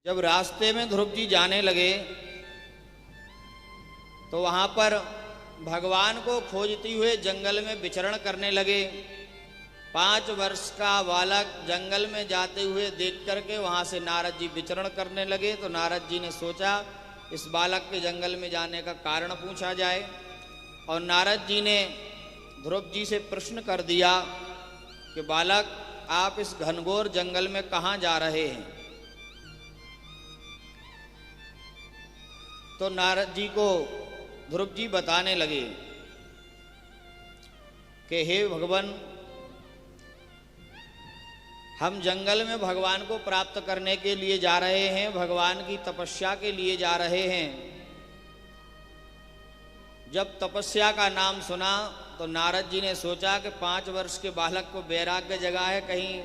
जब रास्ते में ध्रुव जी जाने लगे तो वहां पर भगवान को खोजती हुए जंगल में विचरण करने लगे। 5 वर्ष का बालक जंगल में जाते हुए देख करके वहां से नारद जी विचरण करने लगे। तो नारद जी ने सोचा इस बालक के जंगल में जाने का कारण पूछा जाए, और नारद जी ने ध्रुव जी से प्रश्न कर दिया कि बालक आप इस घनघोर जंगल में कहाँ जा रहे हैं। तो नारद जी को ध्रुव जी बताने लगे कि हे भगवान, हम जंगल में भगवान को प्राप्त करने के लिए जा रहे हैं, भगवान की तपस्या के लिए जा रहे हैं। जब तपस्या का नाम सुना तो नारद जी ने सोचा कि 5 वर्ष के बालक को वैराग्य जगा है, कहीं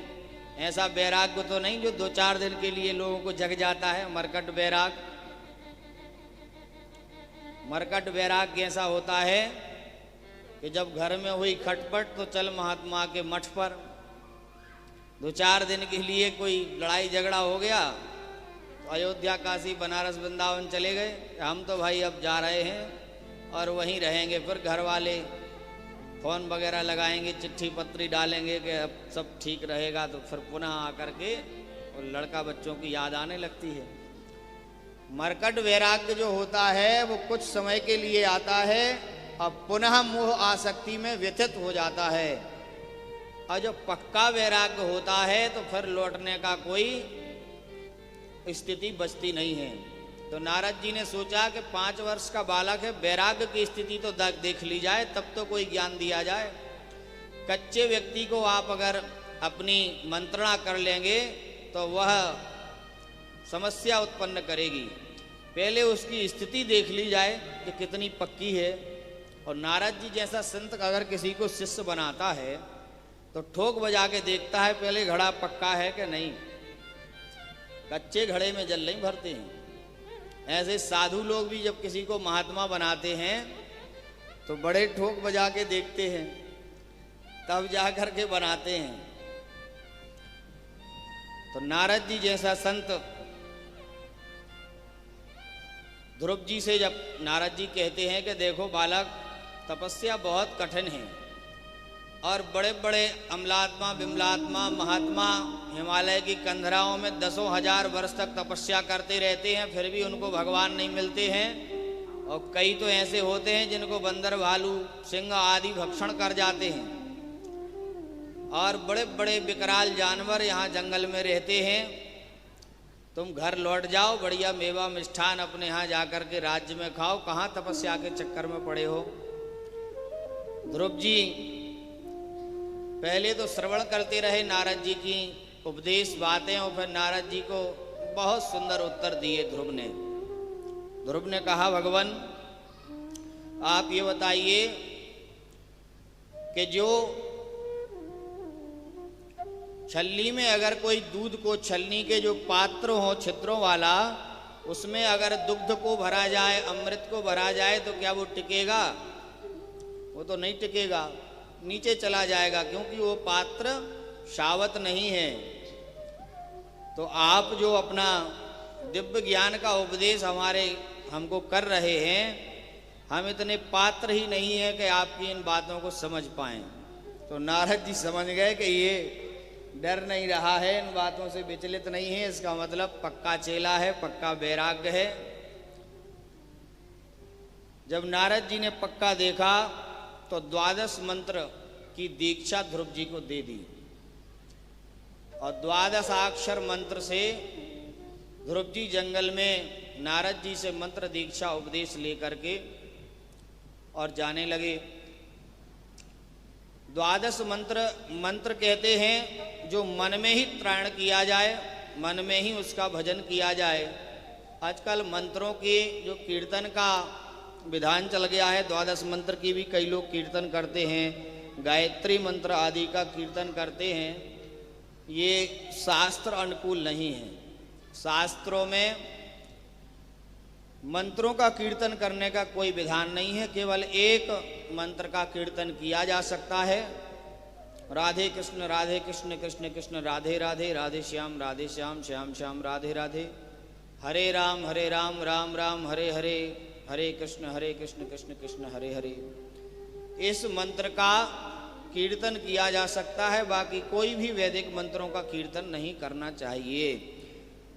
ऐसा वैराग्य तो नहीं जो 2-4 दिन के लिए लोगों को जग जाता है, मरकट वैराग। मरकट वैराग्य ऐसा होता है कि जब घर में हुई खटपट तो चल महात्मा के मठ पर। 2-4 दिन के लिए कोई लड़ाई झगड़ा हो गया तो अयोध्या, काशी, बनारस, वृंदावन चले गए। हम तो भाई अब जा रहे हैं और वहीं रहेंगे। फिर घर वाले फोन वगैरह लगाएंगे, चिट्ठी पत्री डालेंगे कि अब सब ठीक रहेगा। तो फिर पुनः आकर के और लड़का बच्चों की याद आने लगती है। मरकट वैराग्य जो होता है वो कुछ समय के लिए आता है और पुनः मोह आसक्ति में व्यथित हो जाता है, और जो पक्का वैराग्य होता है तो फिर लौटने का कोई स्थिति बचती नहीं है। तो नारद जी ने सोचा कि 5 वर्ष का बालक है, वैराग्य की स्थिति तो देख ली जाए, तब तो कोई ज्ञान दिया जाए। कच्चे व्यक्ति को आप अगर अपनी मंत्रणा कर लेंगे तो वह समस्या उत्पन्न करेगी। पहले उसकी स्थिति देख ली जाए कि कितनी पक्की है। और नारद जी जैसा संत अगर किसी को शिष्य बनाता है तो ठोक बजा के देखता है पहले घड़ा पक्का है कि नहीं। कच्चे घड़े में जल नहीं भरते हैं। ऐसे साधु लोग भी जब किसी को महात्मा बनाते हैं तो बड़े ठोक बजा के देखते हैं, तब जा कर के बनाते हैं। तो नारद जी जैसा संत ध्रुव जी से जब नारद जी कहते हैं कि देखो बालक, तपस्या बहुत कठिन है और बड़े बड़े अमलात्मा, विमलात्मा, महात्मा हिमालय की कंधराओं में 10,000 वर्ष तक तपस्या करते रहते हैं, फिर भी उनको भगवान नहीं मिलते हैं। और कई तो ऐसे होते हैं जिनको बंदर, भालू, सिंह आदि भक्षण कर जाते हैं। और बड़े बड़े विकराल जानवर यहाँ जंगल में रहते हैं। तुम घर लौट जाओ, बढ़िया मेवा मिष्ठान अपने यहाँ जाकर के राज्य में खाओ, कहाँ तपस्या के चक्कर में पड़े हो। ध्रुव जी पहले तो श्रवण करते रहे नारद जी की उपदेश बातें, और फिर नारद जी को बहुत सुंदर उत्तर दिए ध्रुव ने। ध्रुव ने कहा भगवान, आप ये बताइए कि जो छलनी में अगर कोई दूध को, छलनी के जो पात्र हो छिद्रों वाला, उसमें अगर दुग्ध को भरा जाए, अमृत को भरा जाए तो क्या वो टिकेगा? वो तो नहीं टिकेगा, नीचे चला जाएगा, क्योंकि वो पात्र शावत नहीं है। तो आप जो अपना दिव्य ज्ञान का उपदेश हमको कर रहे हैं, हम इतने पात्र ही नहीं है कि आपकी इन बातों को समझ पाएं। तो नारद जी समझ गए कि ये डर नहीं रहा है, इन बातों से विचलित नहीं है, इसका मतलब पक्का चेला है, पक्का वैराग्य है। जब नारद जी ने पक्का देखा तो 12 मंत्र की दीक्षा ध्रुव जी को दे दी, और 12 अक्षर मंत्र से ध्रुव जी जंगल में नारद जी से मंत्र दीक्षा उपदेश लेकर के और जाने लगे। 12 मंत्र कहते हैं जो मन में ही त्राण किया जाए, मन में ही उसका भजन किया जाए। आजकल मंत्रों के जो कीर्तन का विधान चल गया है, 12 मंत्र की भी कई लोग कीर्तन करते हैं, गायत्री मंत्र आदि का कीर्तन करते हैं। ये शास्त्र अनुकूल नहीं है। शास्त्रों में मंत्रों का कीर्तन करने का कोई विधान नहीं है, केवल एक मंत्र का कीर्तन किया जा सकता है। राधे कृष्ण कृष्ण कृष्ण राधे राधे, राधे श्याम श्याम श्याम राधे राधे। हरे राम राम राम हरे हरे, हरे कृष्ण कृष्ण कृष्ण हरे हरे। इस मंत्र का कीर्तन किया जा सकता है, बाकी कोई भी वैदिक मंत्रों का कीर्तन नहीं करना चाहिए।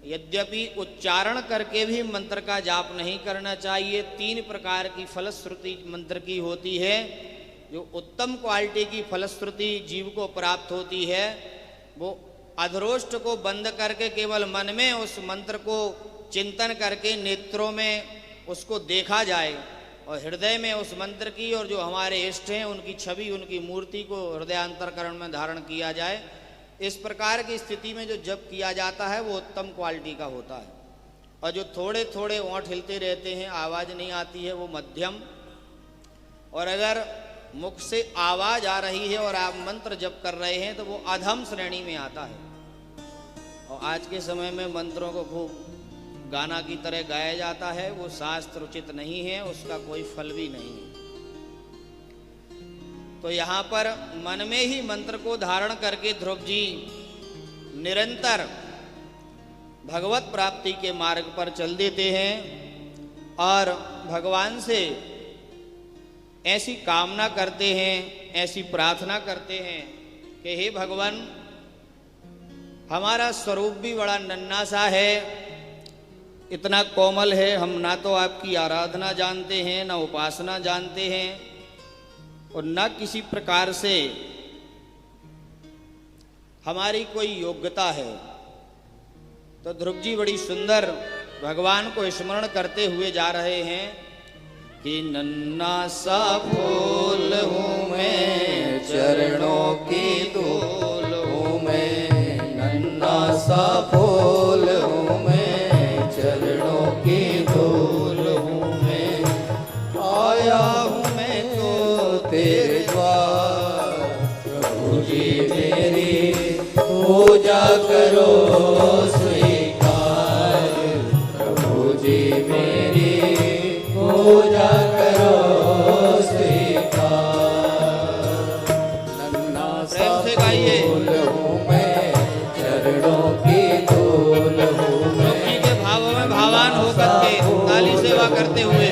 यद्यपि उच्चारण करके भी मंत्र का जाप नहीं करना चाहिए। 3 प्रकार की फलश्रुति मंत्र की होती है। जो उत्तम क्वालिटी की फलश्रुति जीव को प्राप्त होती है, वो अधरोष्ट को बंद करके केवल मन में उस मंत्र को चिंतन करके नेत्रों में उसको देखा जाए और हृदय में उस मंत्र की और जो हमारे इष्ट हैं उनकी छवि, उनकी मूर्ति को हृदयांतरकरण में धारण किया जाए। इस प्रकार की स्थिति में जो जप किया जाता है वो उत्तम क्वालिटी का होता है। और जो थोड़े थोड़े ओंठ हिलते रहते हैं, आवाज़ नहीं आती है, वो मध्यम। और अगर मुख से आवाज़ आ रही है और आप मंत्र जप कर रहे हैं तो वो अधम श्रेणी में आता है। और आज के समय में मंत्रों को खूब गाना की तरह गाया जाता है, वो शास्त्र उचित नहीं है, उसका कोई फल भी नहीं है। तो यहाँ पर मन में ही मंत्र को धारण करके ध्रुव जी निरंतर भगवत प्राप्ति के मार्ग पर चल देते हैं और भगवान से ऐसी कामना करते हैं, ऐसी प्रार्थना करते हैं कि हे भगवान, हमारा स्वरूप भी बड़ा नन्हा सा है, इतना कोमल है, हम ना तो आपकी आराधना जानते हैं, ना उपासना जानते हैं और न किसी प्रकार से हमारी कोई योग्यता है। तो ध्रुव जी बड़ी सुंदर भगवान को स्मरण करते हुए जा रहे हैं कि नन्हा सा फूल हूँ मैं, चरणों की धूल हूँ मैं, नन्हा सा फूल हूँ मैं, चरणों की धूल हूँ मैं, आया हूँ मैं तो तेरे द्वार, प्रभु जी मेरी पूजा करो स्वीकार, प्रभु जी मेरी पूजा करो स्वीकार। नन्हा सा फूल हूँ मैं, चरणों की धूल हूँ मैं, भावान होकर के ताली सेवा करते हुए